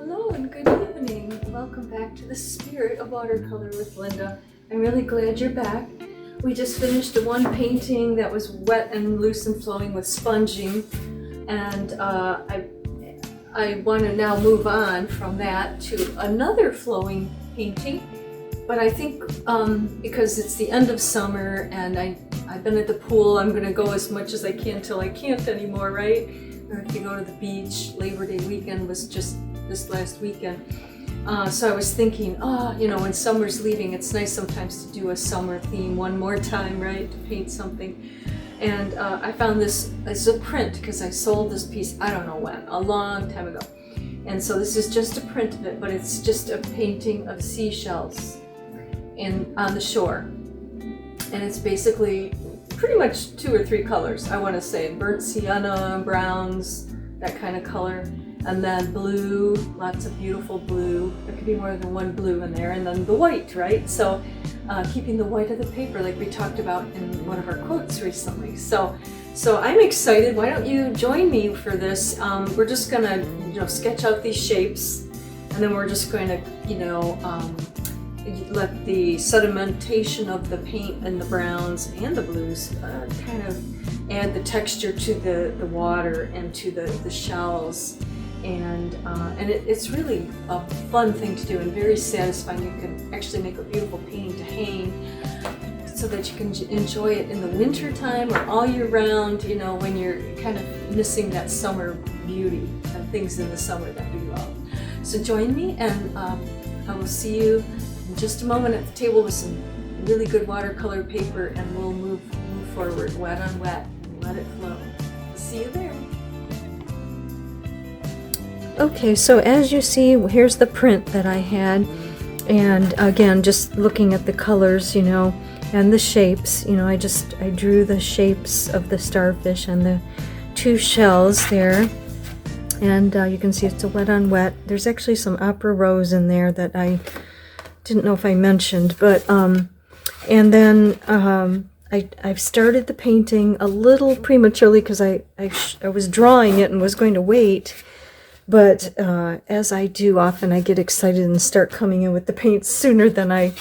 Hello and good evening. Welcome back to the Spirit of Watercolor with Linda. I'm really glad you're back. We just finished one painting that was wet and loose and flowing with sponging, and I want to now move on from that to another flowing painting. But I think because it's the end of summer and I've been at the pool, I'm going to go as much as I can till I can't anymore, right? Or if you go to the beach, Labor Day weekend was just this last weekend. So I was thinking, when summer's leaving, it's nice sometimes to do a summer theme one more time, right? To paint something. And I found this as a print because I sold this piece, I don't know when, a long time ago. And so this is just a print of it, but it's just a painting of seashells on the shore. And it's basically pretty much 2 or 3 colors, I want to say. Burnt sienna, browns, that kind of color. And then blue, lots of beautiful blue. There could be more than one blue in there. And then the white, right? So keeping the white of the paper like we talked about in one of our quotes recently. So I'm excited. Why don't you join me for this? We're just going to sketch out these shapes. And then we're just going to, let the sedimentation of the paint and the browns and the blues kind of add the texture to the water and to the shells. And it's really a fun thing to do and very satisfying. You can actually make a beautiful painting to hang so that you can enjoy it in the winter time or all year round, when you're kind of missing that summer beauty and things in the summer that we love. So join me, and I will see you in just a moment at the table with some really good watercolor paper, and we'll move forward, wet on wet, and let it flow. See you there. Okay, so as you see, here's the print that I had, and again, just looking at the colors, and the shapes, I drew the shapes of the starfish and the 2 shells there, and you can see it's a wet on wet. There's actually some opera rose in there that I didn't know if I mentioned, but and then I've started the painting a little prematurely because I was drawing it and was going to wait. But as I do often, I get excited and start coming in with the paint sooner than I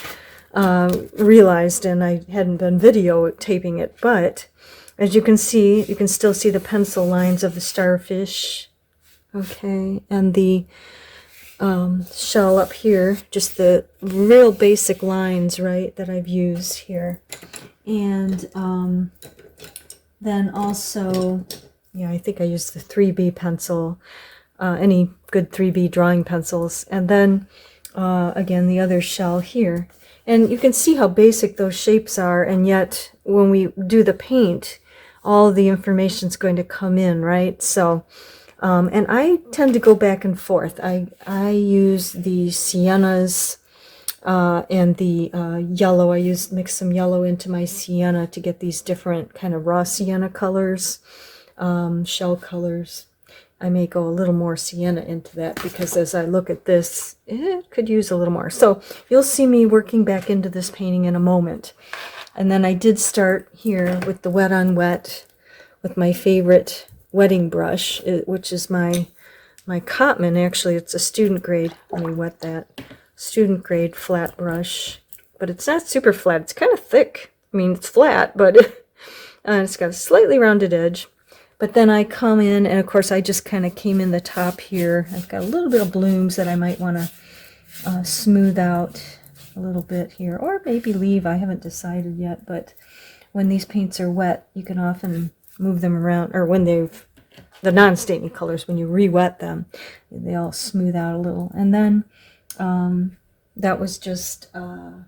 realized, and I hadn't been videotaping it. But as you can see, you can still see the pencil lines of the starfish, okay, and the shell up here, just the real basic lines, right, that I've used here. And then also, I think I used the 3B pencil. Any good 3B drawing pencils, and then again the other shell here, and you can see how basic those shapes are, and yet when we do the paint, all the information is going to come in, right? So and I tend to go back and forth. I use the siennas and the yellow. I mix some yellow into my sienna to get these different kind of raw sienna colors, shell colors. I may go a little more sienna into that because as I look at this, it could use a little more. So you'll see me working back into this painting in a moment. And then I did start here with the wet on wet with my favorite wetting brush, which is my Cotman. Actually, it's a student grade. Let me wet that. Student grade flat brush. But it's not super flat. It's kind of thick. I mean, it's flat, but it's got a slightly rounded edge. But then I come in, and of course I just kind of came in the top here. I've got a little bit of blooms that I might want to smooth out a little bit here, or maybe leave. I haven't decided yet, but when these paints are wet, you can often move them around, or when the non-staining colors, when you re-wet them, they all smooth out a little. And then that was just kind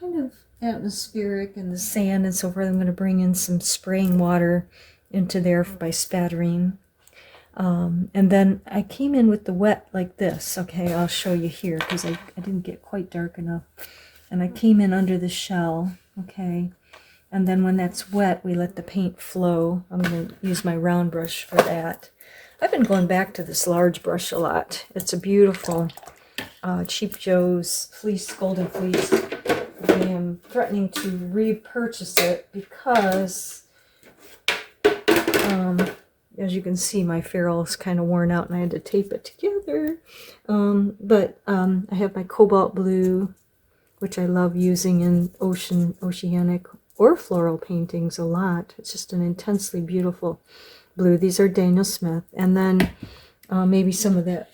of atmospheric, and the sand and so forth. I'm going to bring in some spraying water into there by spattering. And then I came in with the wet like this. Okay, I'll show you here because I didn't get quite dark enough. And I came in under the shell, okay. And then when that's wet, we let the paint flow. I'm going to use my round brush for that. I've been going back to this large brush a lot. It's a beautiful Cheap Joe's golden fleece. I am threatening to repurchase it because as you can see, my ferrule is kind of worn out and I had to tape it together. I have my cobalt blue, which I love using in oceanic or floral paintings a lot. It's just an intensely beautiful blue. These are Daniel Smith. And then maybe some of that,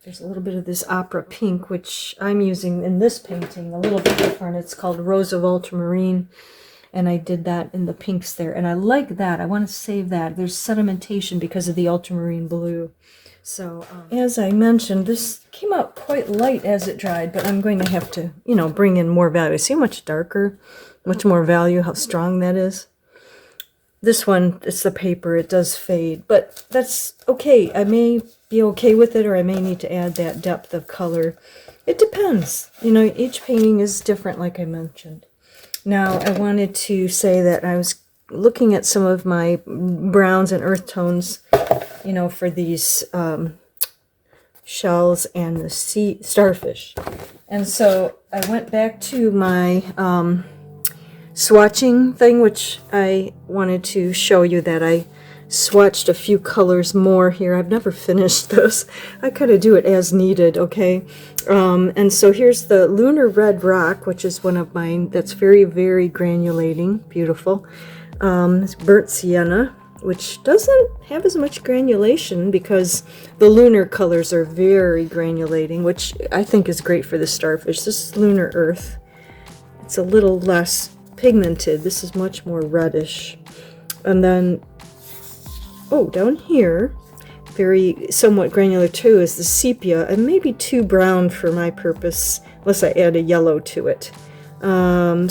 there's a little bit of this opera pink, which I'm using in this painting, a little bit different. It's called Rose of Ultramarine. And I did that in the pinks there. And I like that. I want to save that. There's sedimentation because of the ultramarine blue. So, as I mentioned, this came out quite light as it dried, but I'm going to have to, you know, bring in more value. See how much darker, much more value, how strong that is? This one, it's the paper. It does fade, but that's okay. I may be okay with it, or I may need to add that depth of color. It depends. You know, each painting is different, like I mentioned. Now, I wanted to say that I was looking at some of my browns and earth tones, you know, for these shells and the sea starfish. And so I went back to my swatching thing, which I wanted to show you that I swatched a few colors more here. I've never finished this. I kind of do it as needed, okay? And so here's the Lunar Red Rock, which is one of mine that's very, very granulating. Beautiful. It's Burnt Sienna, which doesn't have as much granulation because the lunar colors are very granulating, which I think is great for the starfish. This is Lunar Earth. It's a little less pigmented. This is much more reddish. And then, oh, down here, very somewhat granular too, is the sepia, and maybe too brown for my purpose, unless I add a yellow to it. And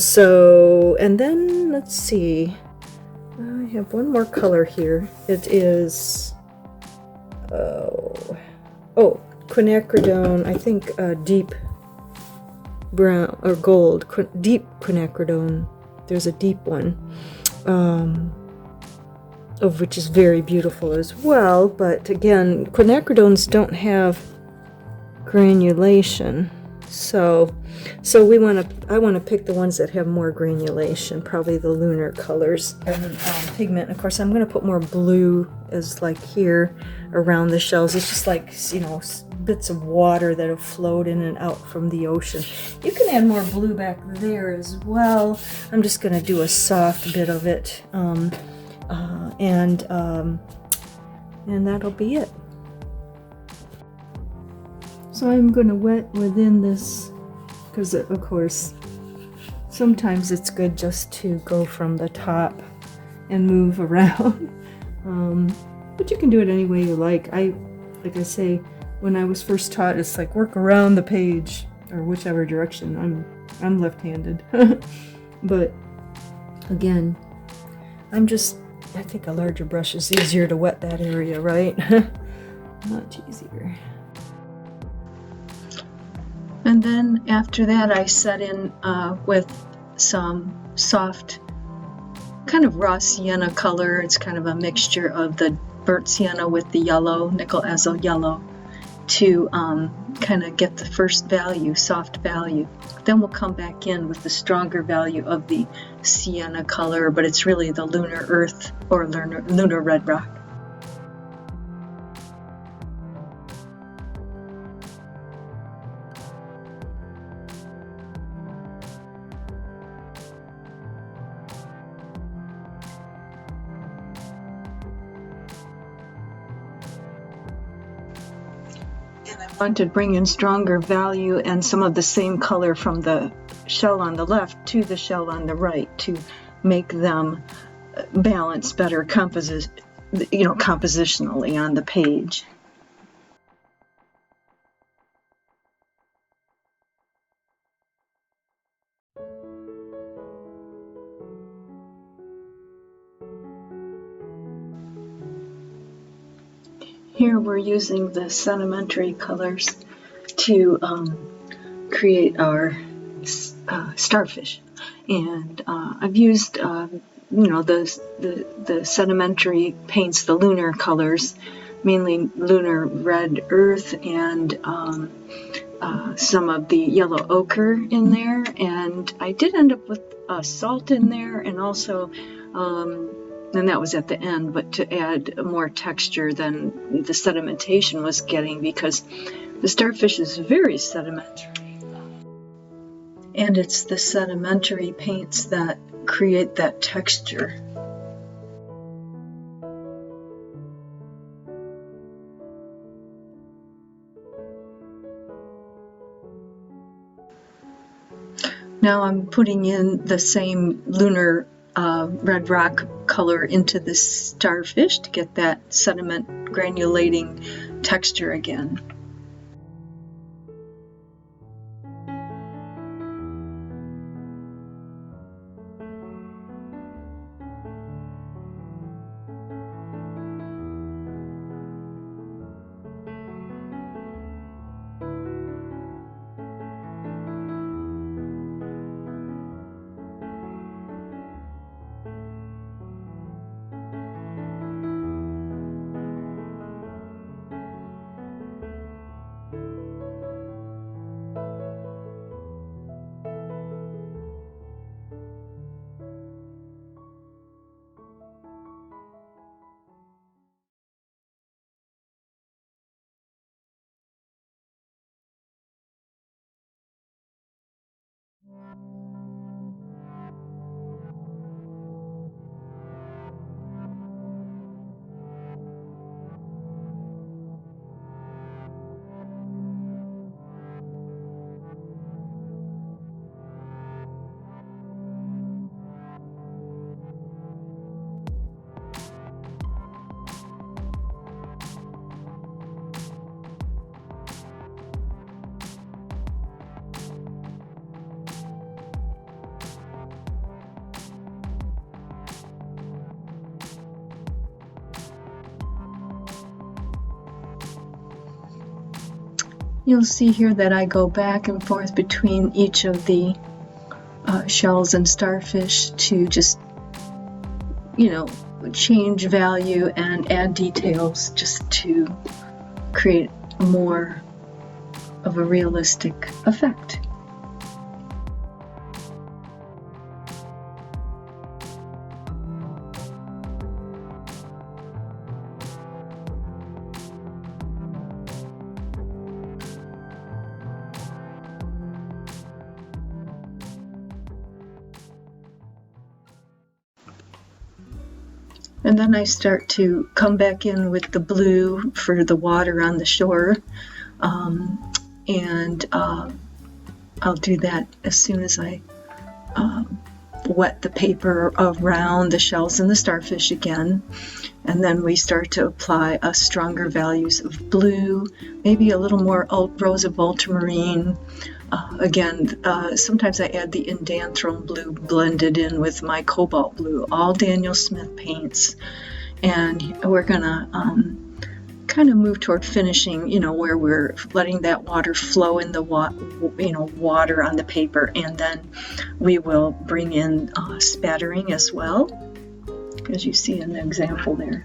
then, let's see, I have one more color here. It is, quinacridone, I think deep brown, or gold, deep quinacridone. There's a deep one, of which is very beautiful as well, but again, quinacridones don't have granulation, so I want to pick the ones that have more granulation, probably the lunar colors and pigment. Of course, I'm going to put more blue as like here around the shells. It's just like, you know, bits of water that have flowed in and out from the ocean. You can add more blue back there as well. I'm just going to do a soft bit of it, and that'll be it. So I'm going to wet within this, because of course sometimes it's good just to go from the top and move around. But you can do it any way you like. Like I say, when I was first taught, it's like work around the page or whichever direction. I'm left-handed. But again, I think a larger brush is easier to wet that area, right? Much easier. And then after that, I set in with some soft, kind of raw sienna color. It's kind of a mixture of the burnt sienna with the yellow, nickel azo yellow, to kind of get the first value, soft value. Then we'll come back in with the stronger value of the sienna color, but it's really the Lunar Earth or Lunar Red Rock. I want to bring in stronger value and some of the same color from the shell on the left to the shell on the right to make them balance better compositionally on the page. Here we're using the Sedimentary colors to create our starfish, and I've used the Sedimentary paints the lunar colors, mainly Lunar Red Earth and some of the yellow ochre in there, and I did end up with salt in there, and also, and that was at the end, but to add more texture than the sedimentation was getting, because the starfish is very sedimentary. And it's the sedimentary paints that create that texture. Now I'm putting in the same lunar red rock color into the starfish to get that sediment granulating texture again. You'll see here that I go back and forth between each of the shells and starfish to just, change value and add details just to create more of a realistic effect. And then I start to come back in with the blue for the water on the shore. And I'll do that as soon as I wet the paper around the shells and the starfish again. And then we start to apply stronger values of blue, maybe a little more rose of ultramarine. Again, sometimes I add the Indanthrone blue blended in with my Cobalt blue, all Daniel Smith paints. And we're gonna kind of move toward finishing, where we're letting that water flow in the water on the paper, and then we will bring in spattering as well, as you see in the example there.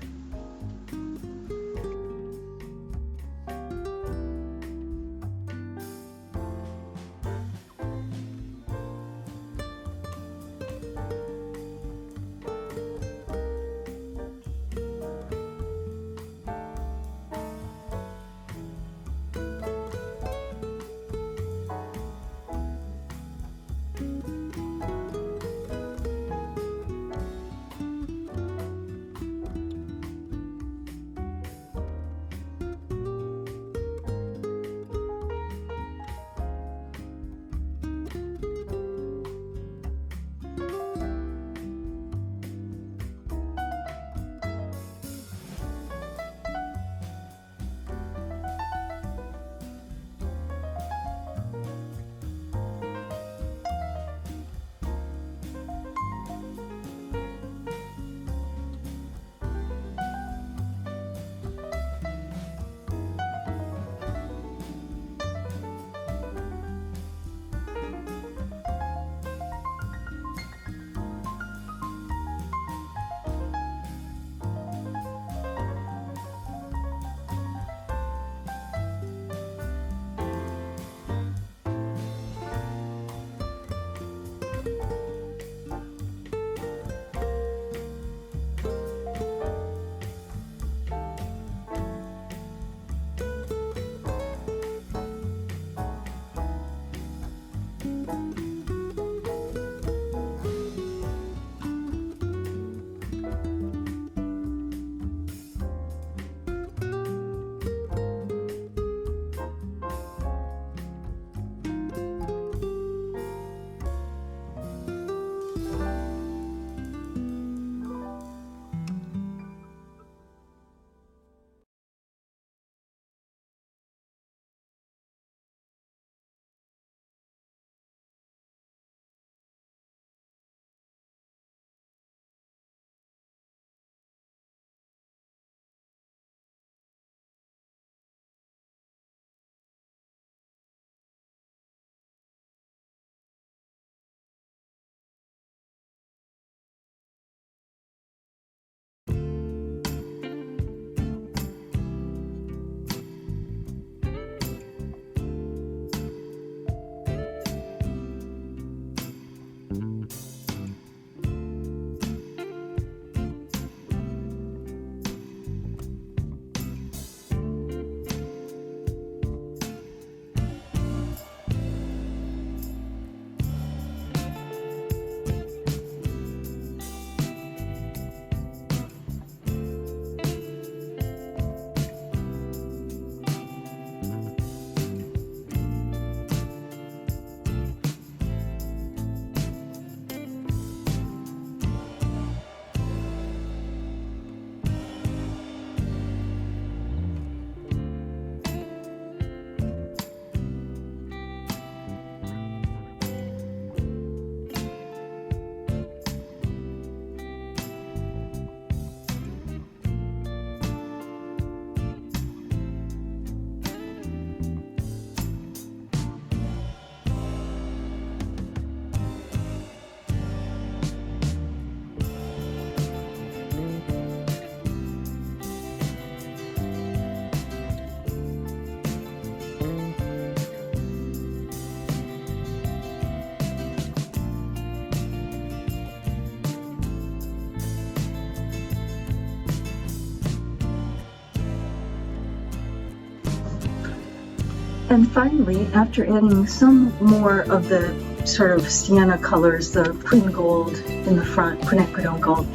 And finally, after adding some more of the sort of sienna colors, the queen gold in the front, quinacridone gold,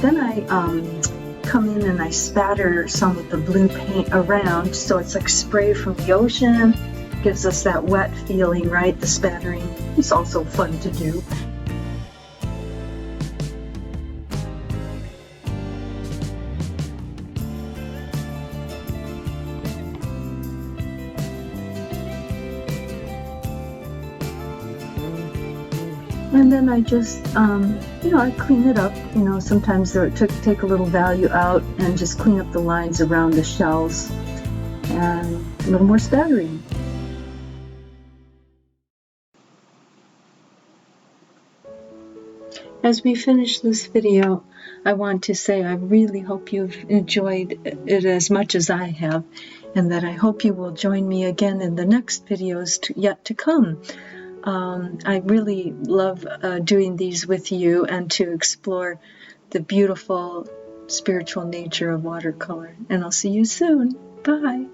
then I come in and I spatter some of the blue paint around, so it's like spray from the ocean. Gives us that wet feeling, right? The spattering is also fun to do. And then I just, I clean it up. Sometimes take a little value out and just clean up the lines around the shells and a little more spattering. As we finish this video, I want to say I really hope you've enjoyed it as much as I have, and that I hope you will join me again in the next videos yet to come. I really love doing these with you and to explore the beautiful spiritual nature of watercolor. And I'll see you soon. Bye.